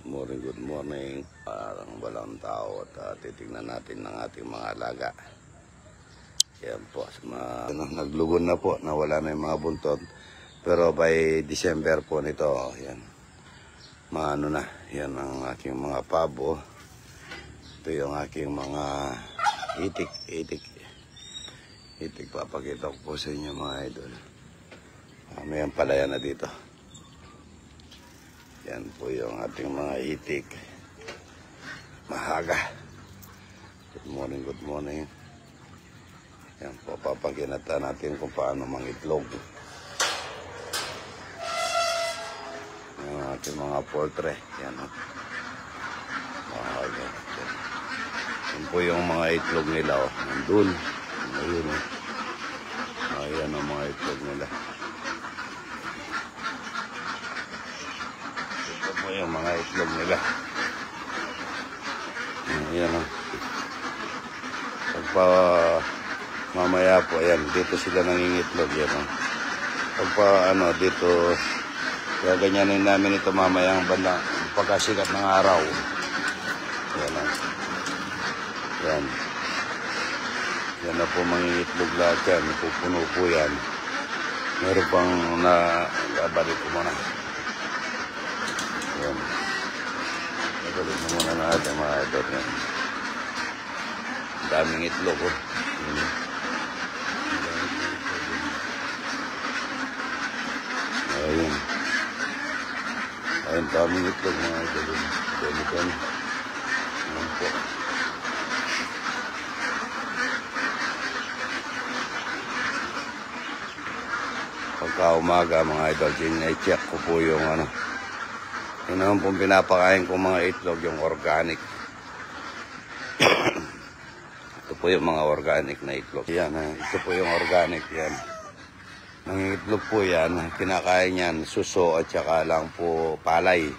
Good morning. Parang walang tao at titignan natin ng ating mga alaga. Yan po. Naglugon na po. Nawala na yung mga buntot. Pero by December po nito, yan. Maano na. Yan ang aking mga pabo. Ito yung aking mga itik. Papakita ko po sa inyo mga idol. May ampalaya na dito. Yan po yung ating mga itik. Mahaga. Good morning. Yan po, papakinata natin kung paano mangitlog. Yung ating mga poultry. Yan o. Yan po yung mga itlog nila o. Nandun. Ayun o. Ayan ang mga itlog nila. Yung mga itlog nila. Ayan o. Pagpa mamaya po, ayan, dito sila nangingitlog. Yan o. Pagpa dito, gaganyanin namin ito mamaya ang bandang pagkasikat ng araw. Ayan o. Yan. Yan na po mangingitlog lahat yan. Pupuno po yan. Meron pang nabalik ko muna. Yan. Nabalik mo muna natin mga idol yan. Daming itlog oh. Ayun. Ayun, daming itlog mga idol. Ayan po. Pagka umaga mga idol, i-check ko po yung yun naman pong pinapakain kong mga itlog, yung organic. Ito po yung mga organic na itlog. Yan, ito po yung organic yan. Nangingitlog po yan, kinakain yan, suso at saka lang po palay.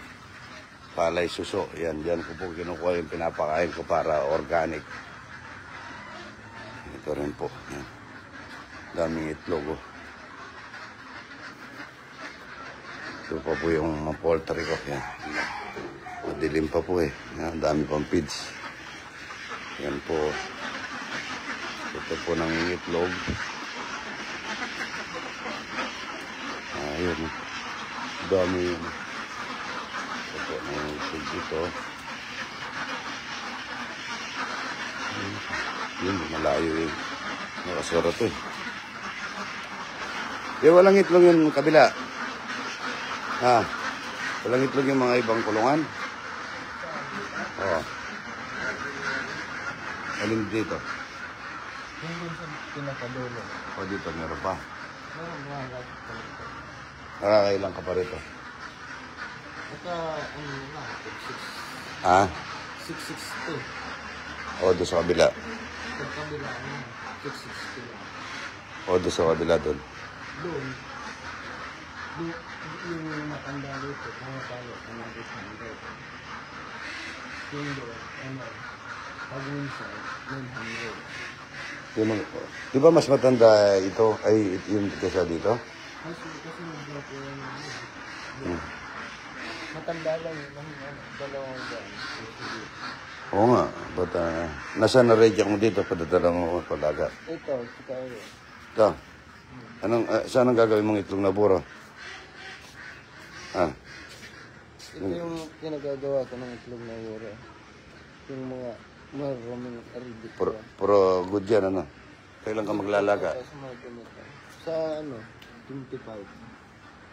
Palay suso, yan, dyan ko po kinukuha yung pinapakain ko para organic. Ito rin po, yan. Daming itlog oh. Ito pa po yung mga poultry ko. Yan. Madilim pa po eh. Yan, dami pang feeds. Yan po. Ito po nangingitlog. Ayun. Dami yun. Ito po nangingitlog dito. Yun, malayo yun. Nakasura to eh. Walang itlog yung kabila. Walang itlog yung mga ibang kulungan. Oo. Alin dito? Yung sa pinakadulo. O dito, meron pa. Meron. Nakakailan ka pa rito? Ito, 662. O doon sa kabila? Sa kabila, 660 lang. O doon sa kabila doon? Doon. Yung matanda dito, kung tayo, kung nandito. Yung doon, pag minsan, 900. Di ba mas matanda ito, ay yung kesa dito? Kasi nagdapo yung matanda lang yung 200. Oo nga, but nasaan na reject mo dito, padadala mo palaga? Ito, si Kayo. Ito, saan ang gagawin mong itlog na buro? Ito yung pinagagawa ko ng itlog na buro. Yung mga maraming aridik ko. Pero good yan, ano? Kailan ka maglalaga? Sa 25.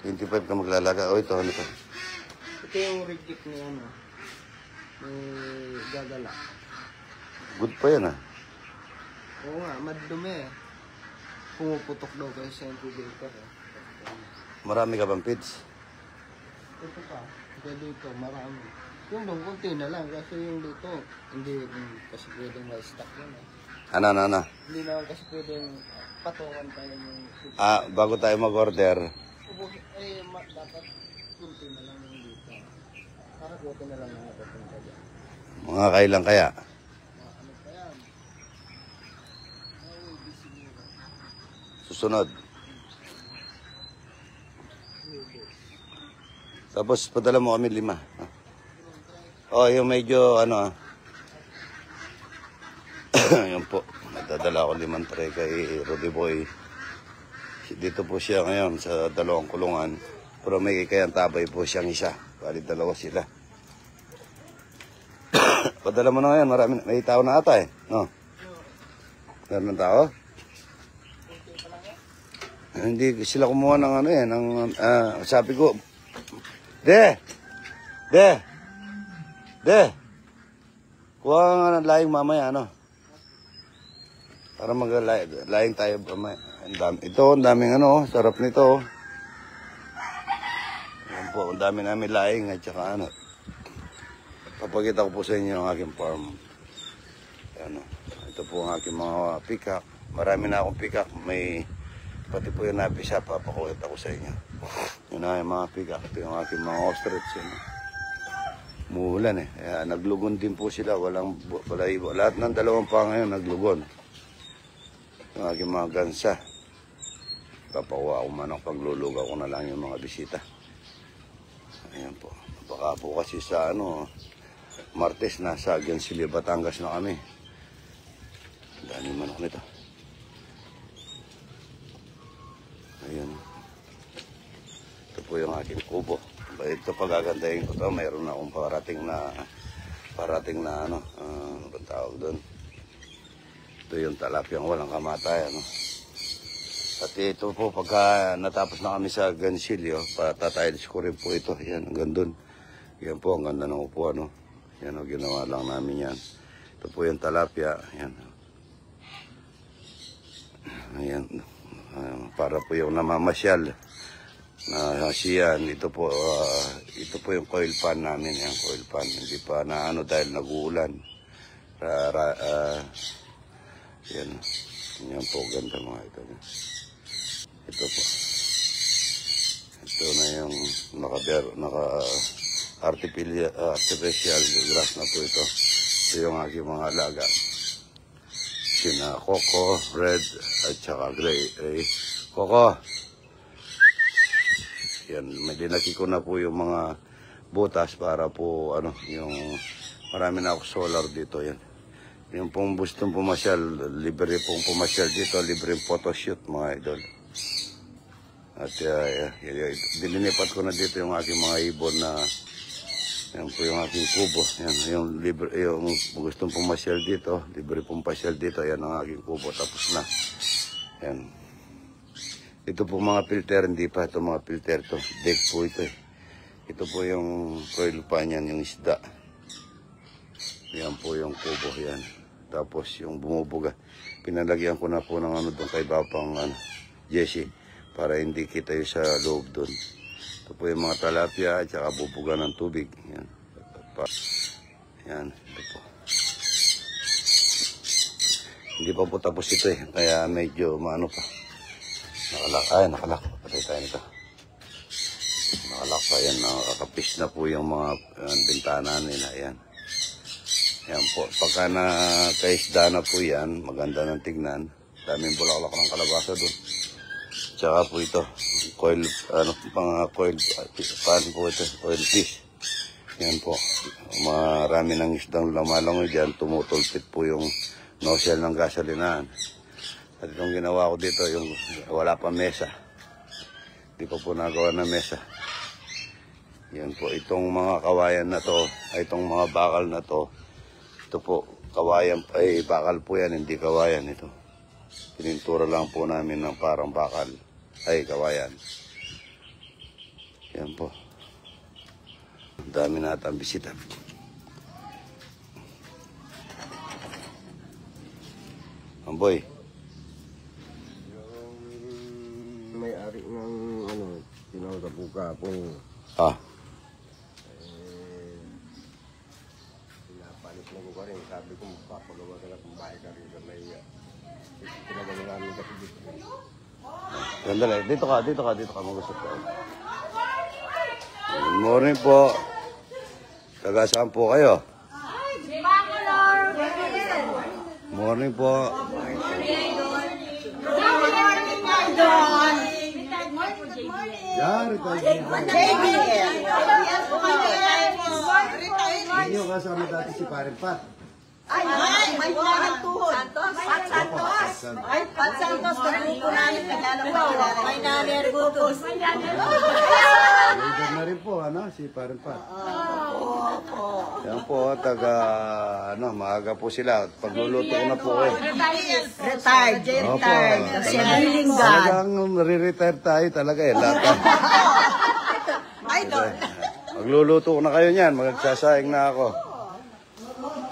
25 ka maglalaga? O ito, ano to? Ito yung reject ni ni gagala. Good pa yan, Oo nga, madumi. Pumuputok daw kayo sa incubator. Marami ka bang feeds? Ito pa, kaya dito, marami. Yung doon, kunti na lang. Kasi yung dito, hindi kasi pwedeng ma-stock yun. Ano? Hindi naman kasi pwedeng patungan tayo yung... Bago tayo mag-order. Dapat kunti na lang yung dito. Para kunti na lang yung napapunta dyan. Mga kailan kaya? Ano pa yan? Ay, busy nila. Susunod. Tapos padala mo kami 5. Oh, yung medyo ano, yun po. Nagdadala ko 5 tray kay Rudy Boy. Dito po siya ngayon sa 2 kulungan. Pero may kayang tabay po siyang isa. Bali 2 sila. Padala mo na ngayon. Marami, may tao na ata eh. No? Meron ng tao? Hindi sila kumuha ng ano eh. Ng, sabi ko, De! Kuha nga ng laing mamaya, ano? Para mag-laing tayo mamaya. Ito, ang daming ano, sarap nito. Yan po, ang dami namin laing at saka ano. Papakita ko po sa inyo ang aking farm. Ano, ito po ang aking mga peacock. Marami na akong peacock. May, pati po yung napisa, papakita ko sa inyo. Yun na yung mga peacock. Ito yung aking mga ostrich. Yun. Muulan eh. Kaya naglugon din po sila. Walang balahibo. Lahat ng 2 pa ngayon naglugon. Yung aking mga gansa. Papakuha ako manok. Paglulugaw ko na lang yung mga bisita. Ayan po. Baka po kasi sa ano, Martes nasa Gansili, Batangas na kami. Dami manok nito. Ayan. Ito po yung aking kubo. Ito pagagandahin ko to. Mayroon na akong parating na ano, ano bang tawag doon? Ito yung talapyang walang kamatay, ano. At ito po, pagka natapos na kami sa Gansilio, patatiles ko rin po ito. Yan, hanggang doon. Yan po, ang ganda ng upuan, no. Yan, o, ginawa lang namin yan. Ito po yung talapya. Yan. Ayan. Para po yung namamasyal na siyan. Ito po yung coil pan namin. Yan, coil pan. Hindi pa na ano dahil nag-uulan. Yan. Yan po, ganda mga ito. Ito po. Ito na yung artificial grass na po ito. Ito yung aking mga alaga. Sina Coco, Red, at saka Gray. Coco! Yan, may dinaki ko na po yung mga butas para po, ano, yung marami na ako solar dito. Yan. Yung pong gustong pumasyal, libre pong pumasyal dito, libre photoshoot mga idol. At dilinipat ko na dito yung aking mga ibon na yan po yung aking kubo. Yan, yung gustong pumasyal dito, libre pong pasyal dito, yan ang aking kubo, tapos na. Yan. Ito po mga filter, hindi pa ito mga filter to. Deck po ito eh. Ito po yung coil pan yan, yung isda. Yan po yung kubo, yan. Tapos yung bumubuga, pinalagyan ko na po ng ano doon kay Bapang Jesse para hindi kita yung sa loob doon. Ito po yung mga talapia at saka bubuga ng tubig. Yan. Yan. Ito po. Hindi pa po tapos ito eh. Kaya medyo maano pa. Nakalak. Patay tayo nito. Nakalak pa yan. Nakakapis na po yung mga bintana nila. Yan. Yan po. Pagka nakaisda na po yan, maganda ng tignan. Daming bulaklak ng kalabasa doon. Tsaka po ito, coil pan po ito, coil fish. Yan po. Marami ng isdang lumalangoy dyan, tumutulpit po yung nozzle ng gasolinahan. At itong ginawa ko dito, yung wala pa mesa. Hindi pa po nagawa na mesa. Yan po, itong mga kawayan na to, ay itong mga bakal na to, ito po, kawayan, ay bakal po yan, hindi kawayan ito. Pinintura lang po namin ng parang bakal. Ay, kawayan. Yan po. Dami na atang bisita. Amboy. Yung may-ari ng ano, pinakabuka po. Pinapanis na ko ka rin. Sabi ko, magpapagawa ka na kung bahay ka rin. Pinagawa namin kasi dito. Gandali, dito ka, mag-usap ka. Good morning po. Taga saan po kayo? Morning po. Yari tayo. kasama dati si Parin Pat. Ay, may mga tuhod. Santos? Pat Santos? Ay, Pat Santos, kagrupo namin, kaglalaro. May nanay Butos. Leader na rin po, ano, si Parin Pat. Yan po, maaga po sila. Pagluluto ko na po eh. Retired, retired. Kasi healing God. Talagang re-retire tayo talaga eh. Lahat. Idol. Magluluto ko na kayo niyan, magsasaing na ako.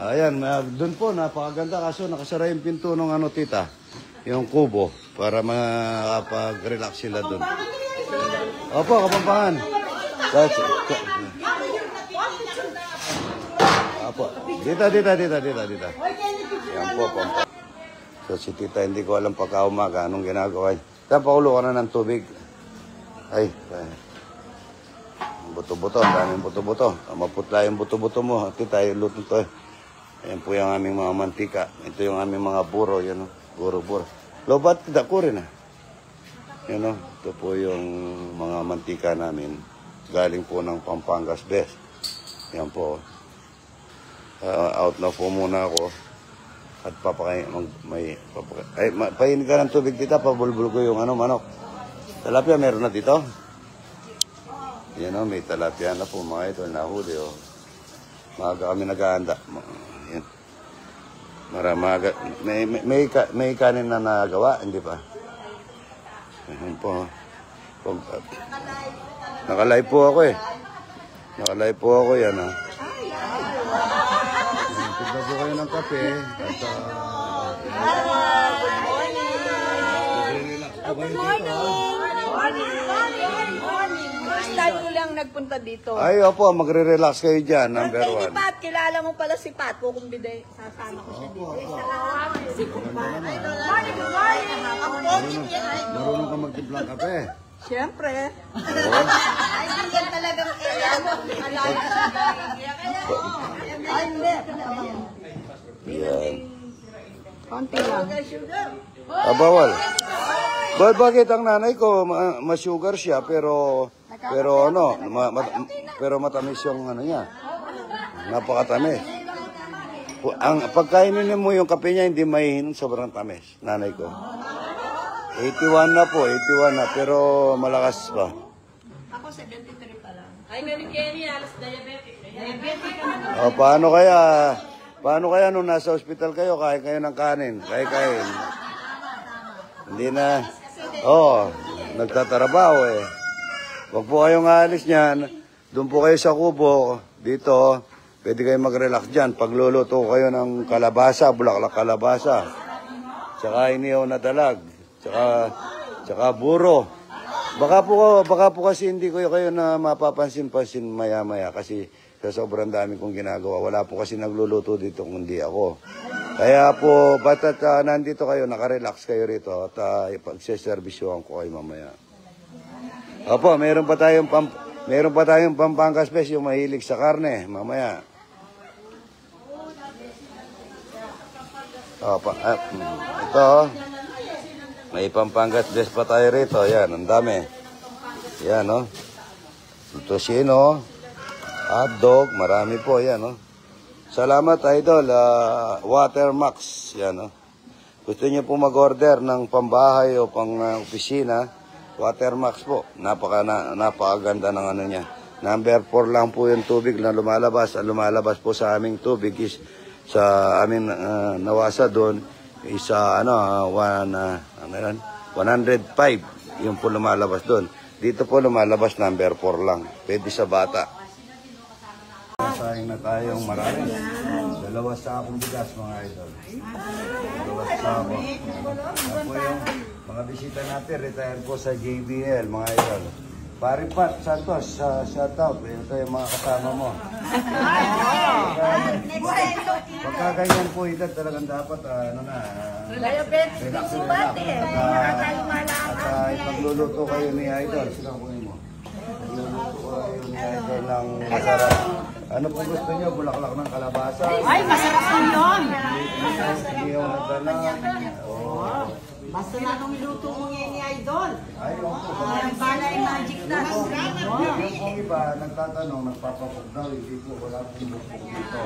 Ayan, doon po, napakaganda kaso nakasara yung pinto ng ano, tita. Yung kubo, para makapag-relax sila doon. Opo, Kapampangan. Opo, dita. Yan po, Pampang. So si tita, hindi ko alam pagka-umaga anong ginagawa. Pakulo ka na ng tubig. Ay. Buto-buto, ang daming buto-buto. Maputla yung buto-buto mo. Tita, luto to eh. Ayan po yung aming mga mantika. Ito yung aming mga buro. Yan o. Buro-buro. Lobat, dako rin ah. Yan o. Ito po yung mga mantika namin. Galing po ng Pampangas Best. Yan po. Out na po muna ako. At painin ka ng tubig dito. Pabulbul ko yung manok. Talapia meron na dito. Yan o. May talapia na po mga ito. Nahuli o. Maaga kami nag-aanda. Yan. May kanin na nagawa, hindi pa? Ayan po. Nakalive po ako eh. Nakalive po ako yan ha. Tignan po kayo ng kape. Good morning. First time ko lang nagpunta dito. Ay, opo, magre-relax kayo dyan, number Birthday ni one. Pat, kilala mo pala si Pat. Kukumbiday, sasama ko siya dito. Si Pat. Morning, good morning. Ang pogi niya. Marunong ka magtimplang kape. Siyempre. Ay, hindi yan talagang Ay, hindi. Yan. Konti lang. Bawal. Bakit ang nanay ko, ma-sugar siya, pero matamis yung ano niya. Napakatamis. Ang pagkainin mo yung kape niya, hindi mahihinom, sobrang tamis, nanay ko. 81 na po, 81 na, pero malakas pa. Ako 73 pa lang. Ay, Kenny, alas diabetic. Diabetic ka na. Paano kaya nung nasa ospital kayo, kain kayo ng kanin? Kain. Hindi na. Nagtatrabaho eh. Huwag po kayong aalis niyan. Doon po kayo sa kubo. Dito, pwede kayo mag-relax dyan. Pagluluto kayo ng kalabasa, bulaklak kalabasa. Tsaka inihaw na dalag. Tsaka buro. Baka po kasi hindi ko kayo na mapapansin-pansin maya-maya. Kasi sa sobrang dami kong ginagawa. Wala po kasi nagluluto dito kundi ako. Kaya po, bata't nandito kayo, nakarelax kayo rito at pagseservisyohan ko kayo mamaya. Opo, meron pa tayong Pampangas Best, yung mahilig sa karne, mamaya. Ito, may Pampangas Best pa tayo rito. Yan, ang dami. Yan, no? Ito sino? Hotdog, marami po. Yan, no? Salamat, Idol. Watermax. Yan, no? Gusto niyo po mag-order ng pambahay o pang opisina, Watermax po. Napakaganda ng ano niya. Number 4 lang po yung tubig na lumalabas. Ang lumalabas po sa aming tubig is sa aming nawasa doon is 105 yung po lumalabas doon. Dito po lumalabas number 4 lang. Pwede sa bata. Sayang na tayong marami. 2 sakong bigas mga idol. 2 sako. Yan po yung mga bisita natin. Retire po sa JBL mga idol. Parin Pat Santos, shout out. Ito yung mga kasama mo. Pagka ganyan po edad talagang dapat relax. At ipagluluto kayo ni idol. Sila po mo. Ipagluluto kayo ni idol ng masarap. Ano po gusto niyo? Bulaklak ng kalabasa? Ay, masarap po yun. Inihaw na dalang. Basta na nung iluto mo ngayon ni Idol. Ayun po. Ang balay magic na. Yung pong iba, nagtatanong, nagpapapag daw, hindi po, wala pong bukong dito.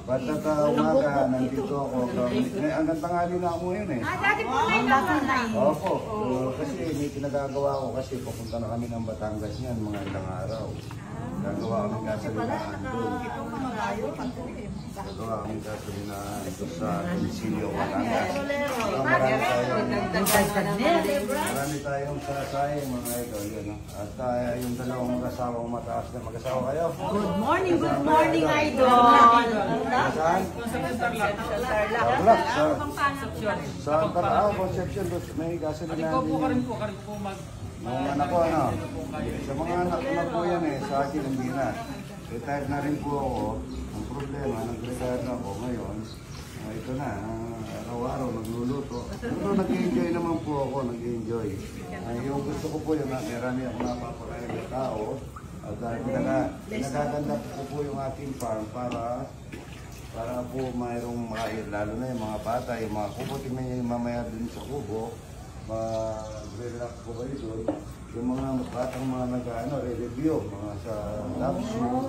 Basta't umaga, nandito ako. Hanggang tanghali na ako ngayon eh. Opo. Kasi may pinagagawa ko kasi pupunta na kami ng Batangas niyan mga ilang araw. Gagawa kami gasolinahan doon. Gagawa kami gasolinahan doon sa Domicilio, Batangas. Marami tayong sasayang mga idol. At yung dalawang mag-asawang mataas na mag-asawa kayo. Good morning, Idol. Saan? Sa Tarao, Concepcion, may gasolinahan din. Mga anak ko, ano? Sa mga anak ko na po yan eh, sa akin hindi na. Retired na rin po ako. Ang problema, nag-retire na ako ngayon. Ito na, araw-araw nagluluto. Pero nag-enjoy naman po ako, nag-enjoy. Yung gusto ko po yun, marami ako napapakain ng tao. At pinagaganda ko po yung aking farm para po mayroong makain, lalo na yung mga bata, yung mga kubo, tingnan nyo yung mamaya dun sa kubo. Mag-relax po kayo doon. Yung mga batang mga re-review, mga sa lab shoot.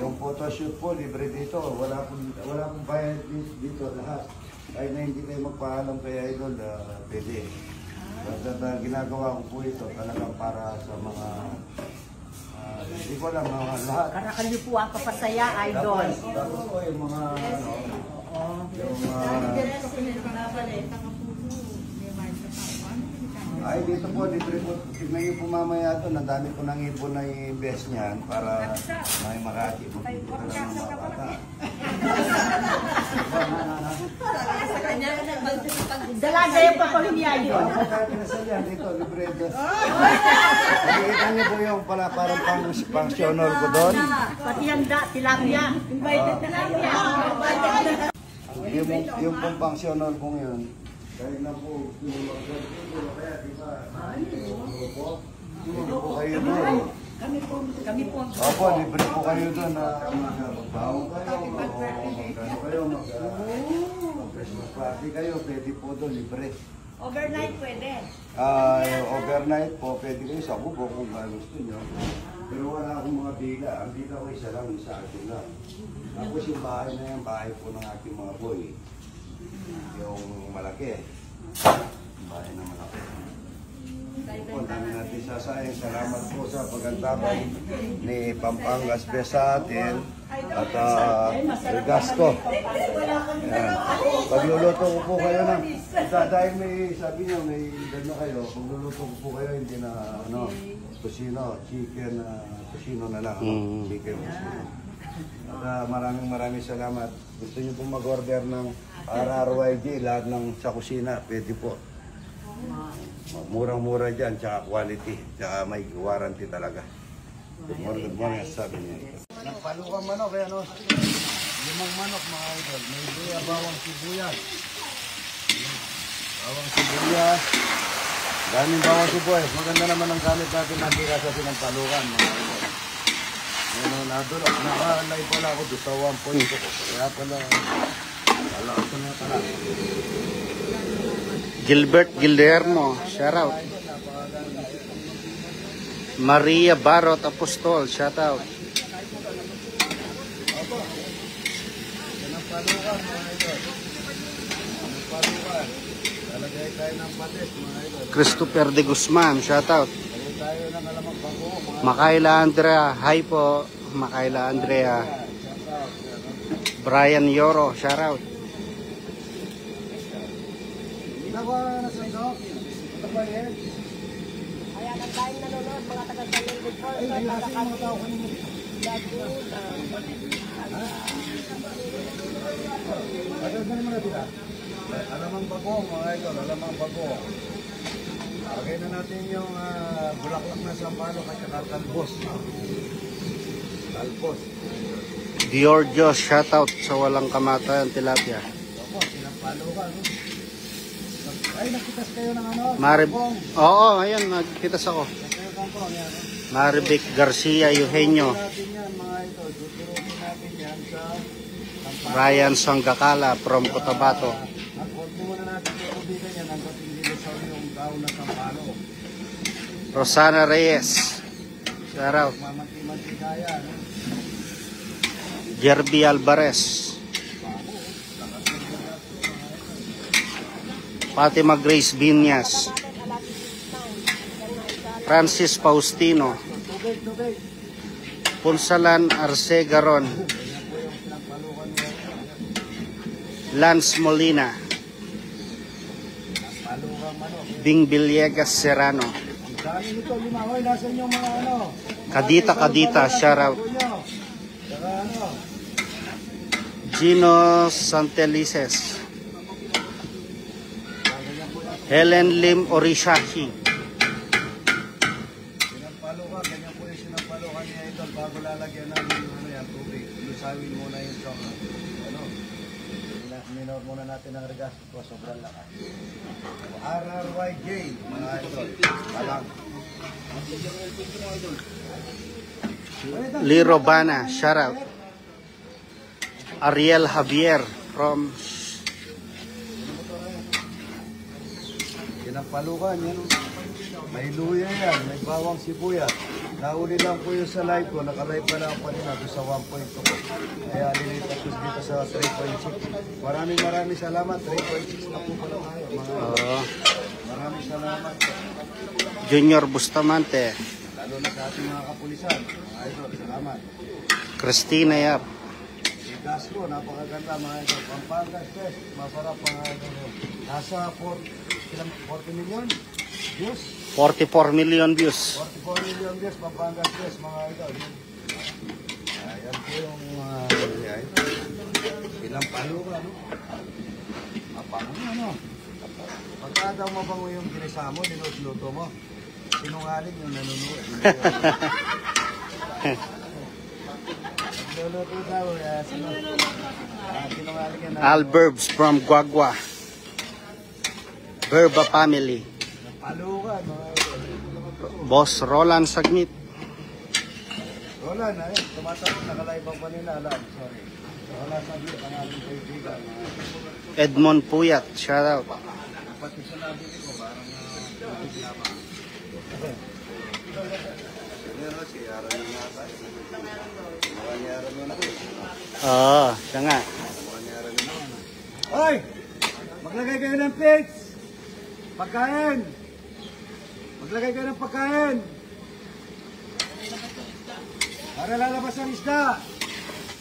Yung photoshoot po, libre dito. Wala pong bayad dito lahat. Ay na hindi kayo magpaalam kay Idol, pwede. At ginagawa ko po ito talagang para sa mga hindi ko alam, mga lahat. Karakalyo po ang papasaya, Idol. Tapos po yung mga ay, dito po, libre po. Tignan niyo po mamaya ito. Ang dami po nang ipon na i-invest niyan para may makati. Magpipita lang ng mga bata. Dalaga yung papahin ni Idol. Kaya pinasalyan dito, libre ito. Nakikita niyo po yung pala parang pang-sionol ko doon. Pati yung tilapia. Invited tilapia. Yung pong pang-sionol kong yun. Dahil na po, kaya di ba, libre po kayo doon. Kami po. Opo, libre po kayo doon na magbaho kayo, magkano kayo, mag-Christmas party kayo, pwede po doon, libre. Overnight pwede. Overnight po, pwede kayo sa kubo kung gusto nyo. Pero wala akong mga bila, ang bila ko isa lang, isa akin lang. Tapos yung bahay na yan, bahay po ng aking mga boy. Yung malaki. Bahay na malaki. Po, dami natin sasayang. Salamat po sa pagantabay ni Pampangas Best sa atin at Gasco. Pagluluto ko po kayo ng dahil may sabi niyo may gano kayo, pagluluto ko po kayo hindi na kusino, chicken kusino na lang, chicken kusino. At maraming salamat. Gusto niyo pong mag-order ng RRYG, lahat ng sa kusina, pwede po. Murang-mura dyan, tsaka quality, tsaka may warranty talaga. Good morning, sabi niya. Nagpalukang manok, kaya limang manok mga idol. May buya, bawang sibuyas. Bawang sibuyas. Daming bawang sibuyas. Maganda naman ang gamit natin na tira sa pinampalukan mga idol. Naka-live pala ako doon sa 1 point ko. Kaya pala, talakas ko na pala. Gilbert Guillermo, shout out. Maria Barot Apostol, shout out. Pinampalukan mga idol. Pinampalukan. Talagay tayo ng patis mga idol. Christopher de Guzman, shout out. Talagay tayo ng alamang bangko mga Makaila Andrea, hi po. Makaila Andrea. Brian Yoro, shout out. Nakuha na sa ito. Ito ba yan? Ayan ang tayong nanonood, mga taga-Salin Report. Alamang bagong mga idol, alamang bagong. Lagay na natin yung bulaklak na sampalo at saka talbos. Talbos. Giorgio, shout out sa walang kamatayan tilapia. Opo, sinampalo ka. No? Ay, nakitas kayo ng Oo, ayan, nagkitas ako. Maribik Garcia Eugenio. Natin yan mga idol, tuturukin natin yan sa Ryan Sanggakala from Cotabato. Konti muna natin hanggang nilusaw yung daon na sampalo. Rosana Reyes. Shout out. Mamanti-mantikaya, no? Jerby Alvarez. Fatima Grace Binyas. Francis Faustino. Punsalan Arcegaron. Lance Molina. Bing Villegas Serrano. Dami nito, limahoy, nasa inyong mga ano? Kadita, shout out. Saka ano? Gino Santelices. Helen Lim Orishashi. Sinampalukan, ganyan po yung sinampalukan niya ito bago lalagyan ng ano yan, tubig. Lusawin muna yung chokla. Ano? Minor muna natin ang regas ko, sobrang lakas. RRYJ, mga idol. Palang. Liro Bana, shout out. Ariel Javier from Sinampalukan, yan. May luya yan, may bawang sibuyas. Nauli lang po yung sa live ko, naka-live pa lang pa rin ako sa 1.2 ko. Kaya lilipat ko dito sa 3.6. Maraming salamat, 3.6 na po pala tayo. Maraming salamat. Junior Bustamante. Lalo na sa ating mga kapulisan. Mga idol, salamat. Christina Yap. Si Gasco, napakaganda mga idol. Pampanga Stress, masarap mga idol. Nasa 40 million views. 44 million views. 44 million views, Pampanga Stress mga idol. Ayan po yung ilang palo ka, no? Mapango ano? Pagka daw mabango yung ginisa mo, niluto mo. Sinungaling yung nanonood. Nagluluto daw, sinungaling yan. Alberbs from Guagua. Verba family. Palo ka, mga idol. Boss Roland Sagnit. Roland, tumatawag, nakalive ang panila. Sorry. Roland Sagnit, ang ating kaibigan. Edmond Puyat, shout out. Pati sa nabili ko, parang naman. Meron si Aran yung nasa. Makanyaran mo na. Siya nga. Makanyaran mo na. Hoy! Maglagay kayo ng plates! Pagkain! Maglagay kayo ng pagkain! Para lalabas ang isda!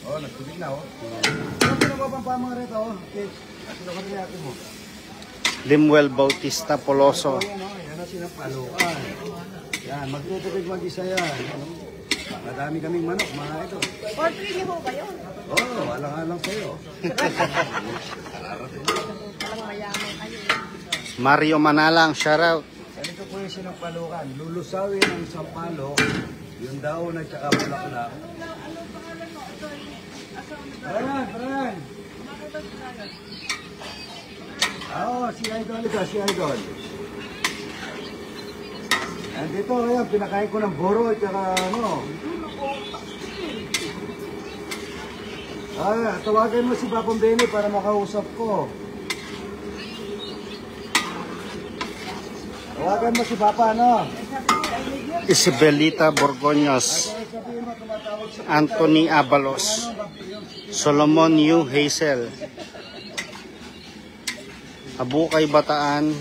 Oh, nagtubig na, oh. Ano pinababang pa mga rito, oh? Plates. At sino ka nilaki mo? Limuel Bautista Poloso. Yan ang sinampalukan. Yan, magtutubig mag-isa yan. Madami kaming manok, mga ito. Poultry niyo po ba yun? Oo, alang-alang sa'yo. Parang mayaman kayo. Mario Manalang, shout out. Ganito po yung sinampalukan. Lulusawin ang sampalo, yung daon at saka bulaklak. Brian! Oo, si Idol ito, si Idol. Andito, ayan, pinakain ko ng boro at saka ano. Tawagan mo si Papang Benny para makausap ko. Tawagan mo si Papa, ano? Isabelita Borgoños. Anthony Abalos. Solomon Yu Hazel. Abukay Bataan.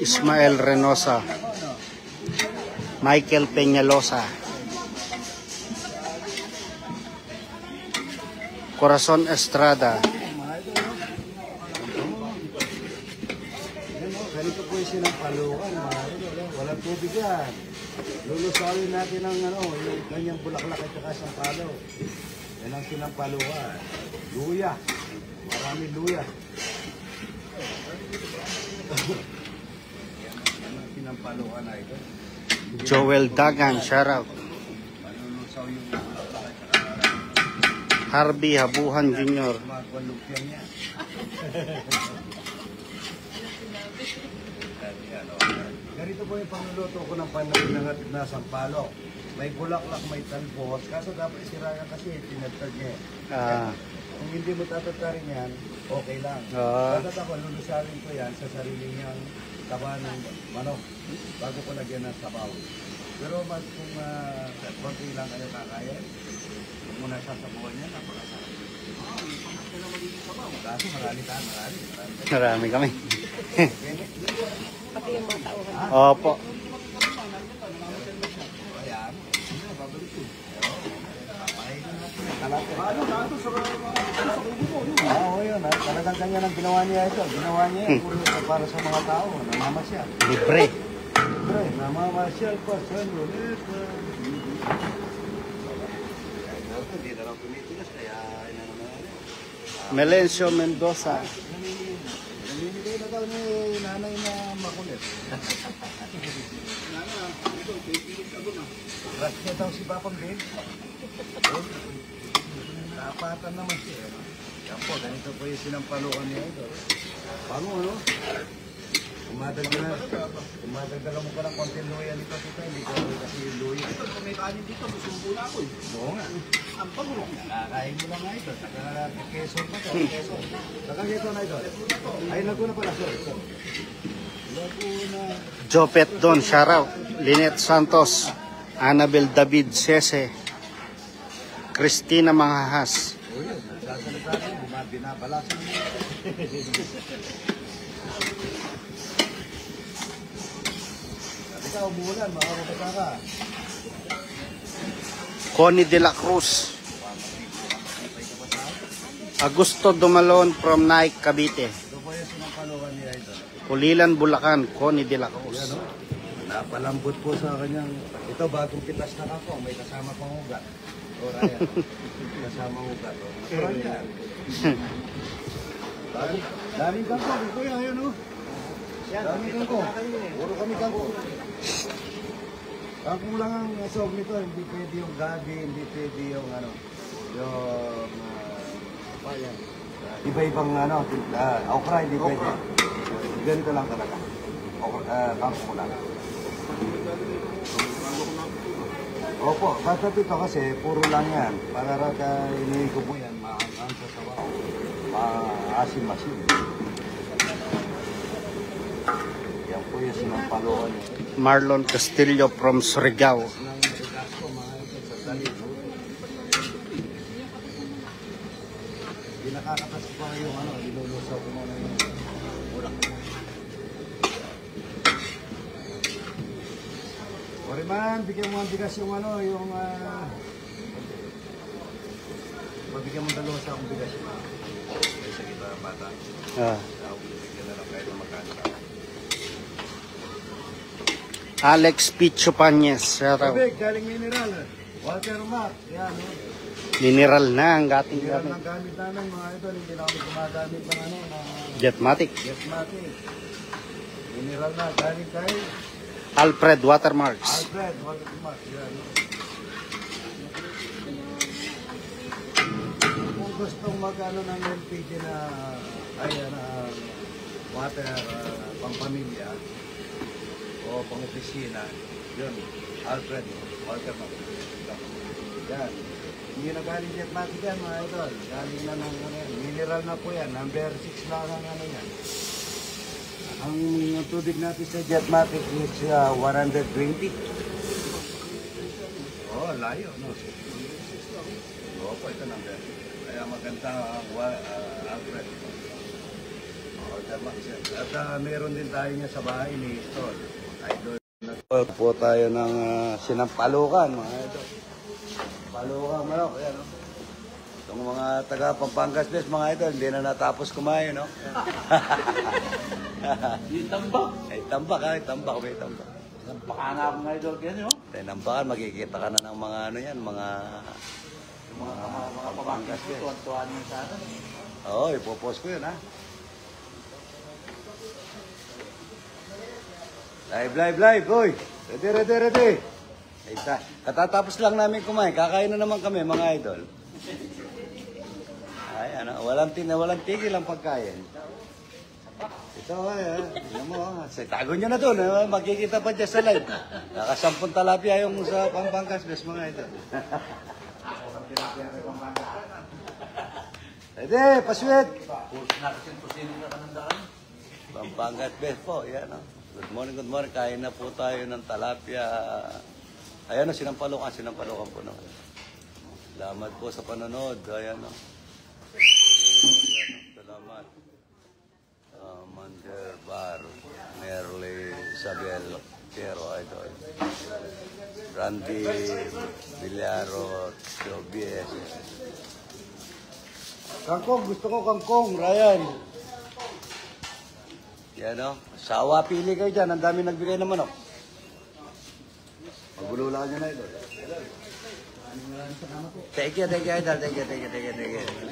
Ismael Renosa. Michael Peñalosa. Corazon Estrada. Ganito po yung sinampalukan. Walang tubig yan. Lulusawin natin ang ano, yung ganyang bulaklak at saka sampalo. Yan ang sinampalukan. Luya. Maraming luya. Yan ang sinampalukan na ito. Joel Dagan, shout out. Malulusaw yung Harvey Habuhan Jr. magwalupyan niya. Ganito po yung pangluluto ko ng panangat na sampalok. May bulaklak, may talbos. Kaso dapat isira kasi tinagtag niya. Ah, Kung hindi mo tatagtarin yan, okay lang. Ah. Pagkat ako, lulusarin ko yan sa sarili niyang taba ng manok bago ko lagyan ng sabaw. Pero mas kung konti lang kayo kakain, kung muna sasabuhan yan, napakasarap. Kaso marami. marami kami. Pati yung mga tauhan. Opo. Ayan. Babalik ko. Oo, yun. Talagang kanya nang ginawa niya ito. Ginawa niya yan puro para sa mga tao. Namamasyal. Libre. Libre. Namamasyal pa sa lulit. Hindi na lang tumitigas. Kaya Melencio Mendoza. namimigay na daw ni nanay na makulit. Rush niya daw si Papang Bill. Napatan naman siya. Yan po, ganito po yung sinampalukan niya ito. Pango, ano? Umadagdagan mo pa ng konting luya nito, tita. Hindi ko kasi yung luya. May kanin dito, busumbo na ako eh. Oo nga. Ang pangulo. Kakain mo lang nga ito. Saka keso pa ito. Saka keso na ito. Ay, Laguna pala. Sorry. Laguna. Jopet Don, shoutout. Lynette Santos. Annabel David Sese. Christina Manghahas. O yun, nagsasalita rin. Binabalasan mo. At ikaw, umuulan. Makakabata ka. Connie de la Cruz. Augusto Dumalon from Naik, Cavite. Ito po yung sinampalukan niya ito. Pulilan, Bulacan, Connie de la Cruz. Yan, no? Napalambot po sa kanyang... Ito, bagong pitas na ako. May kasama pang ugat. O, Ryan. Kasama ugat. O, natural yan. Daming kangko. Kuya, ayun, no? Daming kangko. Puro kami kangko. Kangko lang ang asog nito. Hindi pwede yung gabi. Hindi pwede yung ano... Yung... Payan. Iba-ibang ano... okra, hindi pwede. Ganito lang talaga. Kangko lang. Opo, basta ito kasi puro lang yan. Para rata iniiko po yan, maangang sa sabaw. Maasim-masim. Yan po yung sinampaluan niya. Marlon Castillo from Surigao. Nang regas ko, mga ito sa dalit. Hindi nakakatas pa yung ano, ilulusaw ko muna yung ulak. Oriman, bigyan mo ang bigas yung ano, yung... Pabigyan mo dalawa sa akong bigas yung sa kita bata. Ah. Bigyan na lang kayo ng magkano. Alex Picho Pañez, shoutout. Tubig, galing mineral. Walter Mac, yan. No? Mineral na ang gating Mineral gamit. ng gamit namin, mga idol. Hindi na kami gumagamit ng ano, na Jetmatic. Jetmatic. Mineral na, galing kay Alfred Watermarks. Alfred, Walter Mac, yan. No? Kung gustong mag-ano ng LPG na, ayan, water, pang-pamilya, o pang-opisina, yun, Alfred, Walter Mac. Yan. Hindi na galing Jetmatic yan, mga idol. Galing na ng ano yan. Mineral na po yan. Number 6 lang ang ano yan. Ang tubig natin sa Jetmatic is 120. Oh, layo, no? Oo po, ito number. Kaya maganda ang Alfred. Oh, Jetmatic yan. At meron din tayo niya sa bahay ni Stone. Idol. Po tayo ng sinampalukan, mga idol. Palukan manok, ayan, no? Itong mga taga Pampangas Bes, mga idol, hindi na natapos kumain, no? Yung tambak. Ay, tambak, ha? Tambak, may tambak. Baka nga akong idol ganyan, no? Ay, nambakan, makikita ka na ng mga ano yan, mga Pampangas Bes. Tuwan-tuwan mo sa atin. Oo, ipopost ko yun, ha? Live, boy! Ready! Ay, katatapos lang namin kumain. Kakain na naman kami, mga idol. Ay, ano, walang tigil ang pagkain. Ito, tingnan mo, tago nyo na doon, makikita pa dyan sa live. Nakasampung talapia yung sa Pampangkas, best mga ito. Pwede, paswit. Pampangkas, best po, yan o. Good morning, kain na po tayo ng talapia. Ayan o, sinampalukan po naman. Salamat po sa panonood, ayan o. Salamat. Mander Bar, Merle Isabel, Piero Idol, Randy Villaro, Jobies. Kangkong, gusto ko kangkong, Ryan. Yan o, sawa pili kayo dyan, ang dami nagbigay ng manok. Magbulula nyo na ito. Thank you, Idol. Thank you.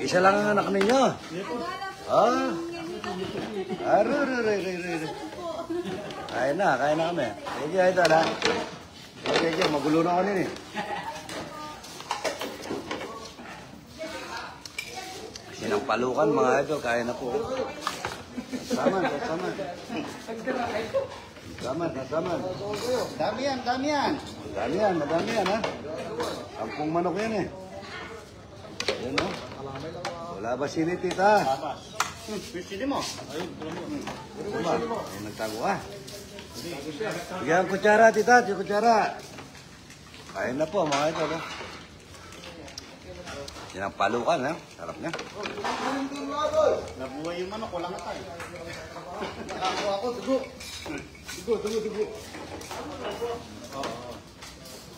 Isa lang ang anak ninyo. Kain na kami. Thank you, Idol, ha. Okay, magulo na ako nini. Sinampalukan, mga idol, kain na po. Saman. Dami yan, ha. Ampung manok yan, eh. Yan, no? Wala ba sili, tita? Sili mo. Ay, nagtago ka. Bigyan kutsara, tita. Kutsara. Kain na po, mga ito. Yan ang palukan, ha? Sarap niya. Nabuhay yung manok, wala nga tayo. Nakakuha ako, dugo. Dugo.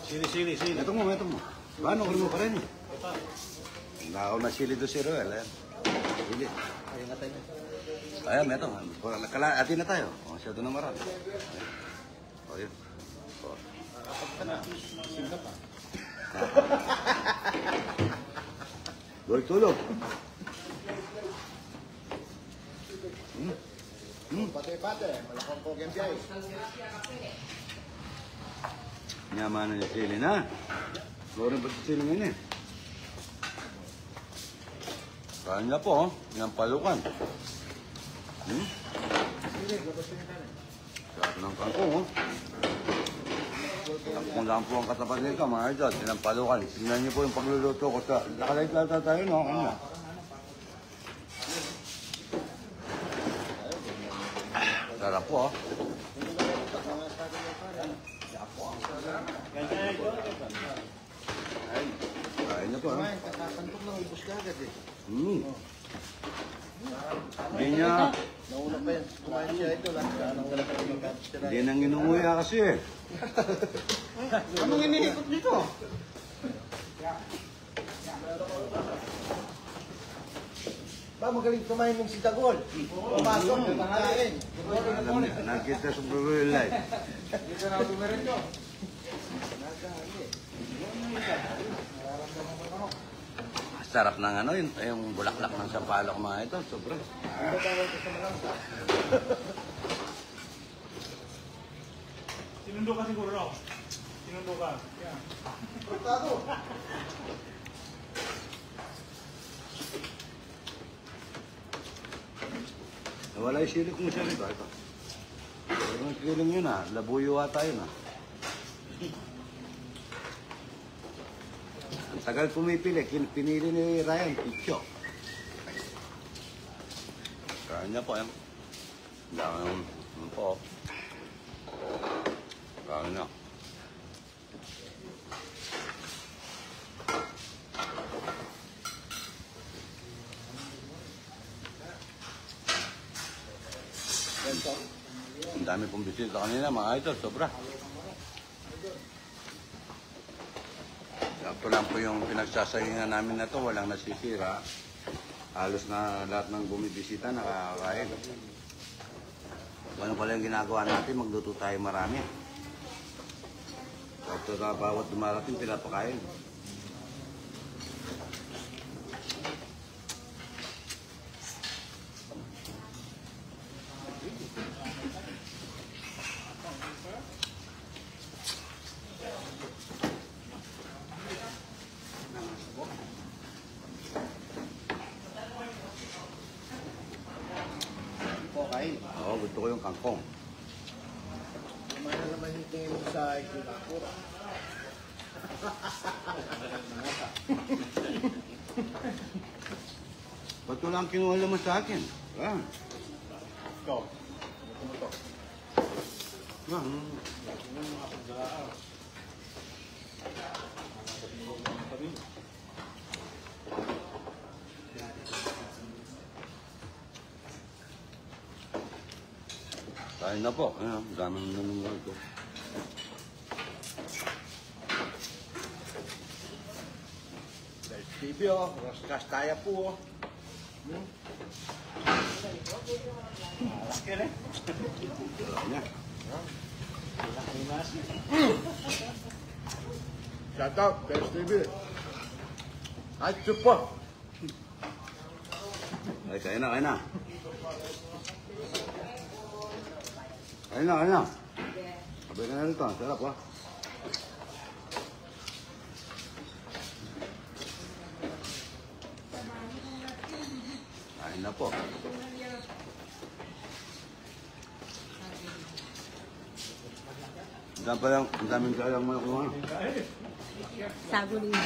Sili. Ito mo. Paano ko mo pa rin, eh? Nakaw na sili do si Roel, ayan. Sili. Ayan, ito. Atin na tayo. O, siya doon na marami. O, yun. O. Tulog. Pate, malakang pogeng biyay. Nyamanan yung sili na. Lorong ba sili ngayon, eh? Kain na po, oh. Yan palukan. Sarap ng kangkong, oh. Kung lang po ang katapat nito, mga idol, sinampalukan. Tingnan niyo po yung pagluluto ko sa... Nakalight tayo, no? Ano? Sarap po, oh. Kain na po, ha? Kakakantok lang, ubus ka agad, eh. Hindi niya... Nauna pa yan. Kumain siya ito lang. Anong wala pa rin magkapos Hindi nang inunguya kasi, eh. Anong iniikot dito? Ba, magaling kumain yung si Dagol. Pumasok, kumain. Alam niya, nakita sa real life. Dito na ako tumirin ko. Sarap ng ano, yung bulaklak ng sampalok, mga ito. Sobra. Sinundo ka siguro, no? Sinundo ka. Yan. Wala yung silik mo siya rito. Ito. Yung feeling yun, ah. Labuyo ata yun, ah. Ang tagal pumipili. Pinili ni Ryan, Picho. Kain niya po, yan. Dami po. Kain niya. Ang dami pong bisita kanina, mga idol, sobra. Ito lang po yung pinagsasahingan namin na to, walang nasisira. Halos na lahat ng bumibisita nakakain. Ano pala yung ginagawa natin, magluto tayo marami. Ito na bawat dumarating, pinapakain. Kain. ko yung kangkong. Kumaya naman yung tingin mo sa ikinako. Ba't wala ang kinuha naman sa akin? Ah. Ikaw. Ah, Kain na po. Ayan, daming naman ito. TV oh, kastaya po oh. Ayan. Shout out, Best TV. Ay, chupo. Ay, kain na, kain na. Kain na, kain na. Sabi ka na rito, ang sarap ha. Kain na po. Ang daming kaya mo kuha. Sago din.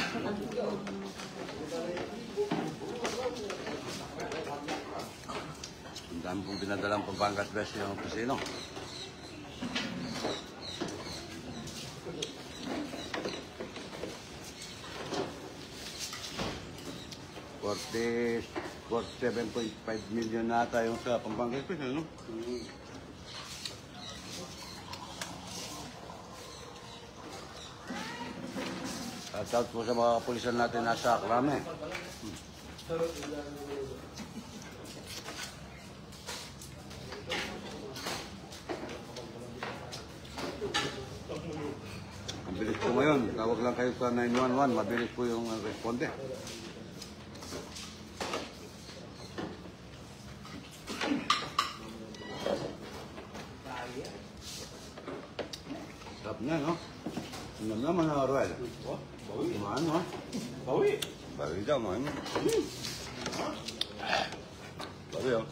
Ang dami pong pinadalang Pampangas Best yung kasino. $47.5 million nata yung sa Pampangas Best, ano? Shout out po sa mga kapulisan natin nasa Akrame. Ang bilis po ngayon. Tawag lang kayo sa 911. Mabilis po yung responde. Sarap na, no? Ano naman na, Roel? Kumahan mo, ha? Bawi. Bawi daw, man. Bawi, oh.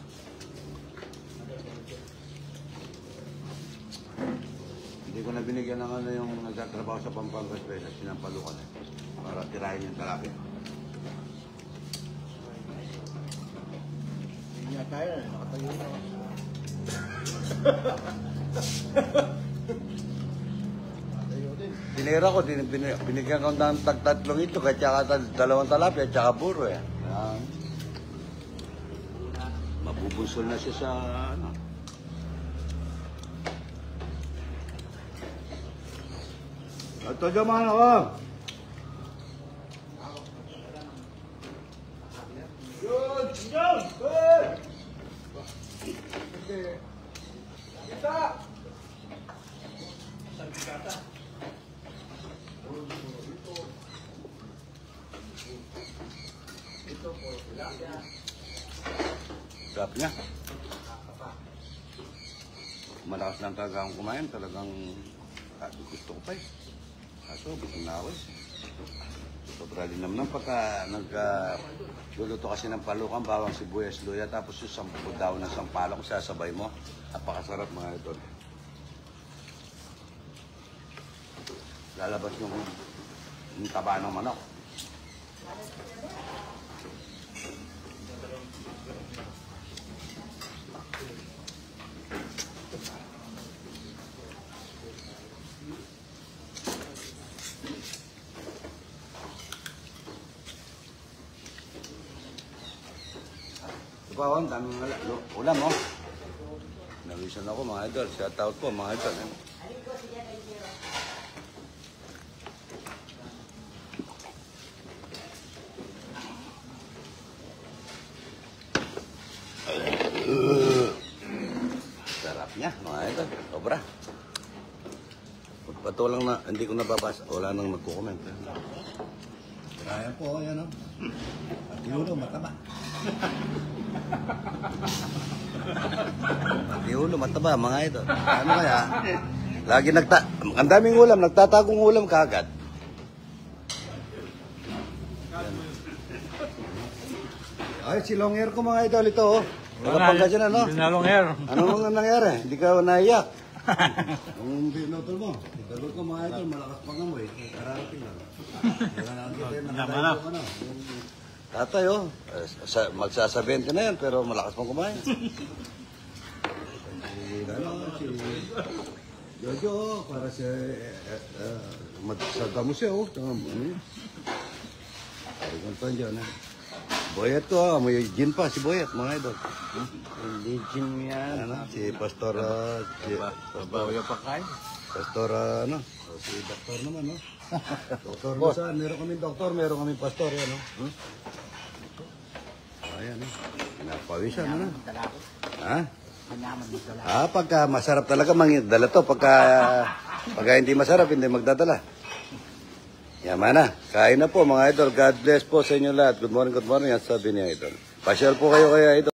Hindi ko na binigyan ng ano yung nagtatrabaho sa Pampangas Best at sinampalukan eh. Para tirahin yung talapia. Hindi nga tayo, nakatayo na. Nakatayo din. Tinira ko, binigyan ko ng tag-tatlong ito, kaya tsaka dalawang talapia, tsaka buro eh. Mabubusol na siya sa ano. Ito dyaman ako. Sarap niya. Malakas lang talaga akong kumain. Talagang gusto ko pa eh. Kaso, gusto na ako eh. Sobra din naman pagka luluto kasi ng palukan, bawang sibuyas, luya, tapos yung 10 daw ng sampalok, sasabay mo. Napakasarap mga ito. Lalabas yung taba ng manok. Bawang, daming ulam, oh. Nawisan ako, mga idol. Shout out po, mga idol. Eh. Sarap niya, mga idol. Sobra. Patulang na, hindi ko nababasa. Wala nang magkukomment. Kaya po, yan o. At yulo, mataba. Di ulo, mataba, mga idol. Ano kaya? Lagi ang daming ulam, nagtatagong ulam kaagad. Ay, si Longer ko mga idol ito, oh. Pangasinan, no? Binalong hair. Ano nga nangyari? Hindi ka naiyak. Ang binotol mo, dalawa ka mga idol, malakas pang amoy. Kararating lang. Tama na. Tatay, oh. Magsasabihin ka na yan, pero malakas pang kumain. Si Jojo, para sa sa siya, oh. Ay, ganito dyan, ha. Boyet to, ha. May gin pa si Boyet, mga idol. Hindi gin yan. Ano, si Pastor, Pastor, ano, si Doktor naman, no? Doktor Lusan, meron kaming doktor, meron kaming pastor, yan, oh. Ayan, eh. Pinapawisan, ano? Ha? Pagka masarap talaga, dala to. Pagka hindi masarap, hindi magdadala. Yaman na. Kain na po, mga idol. God bless po sa inyo lahat. Good morning, good morning. At sabi niya, idol. Pasyal po kayo kaya, idol.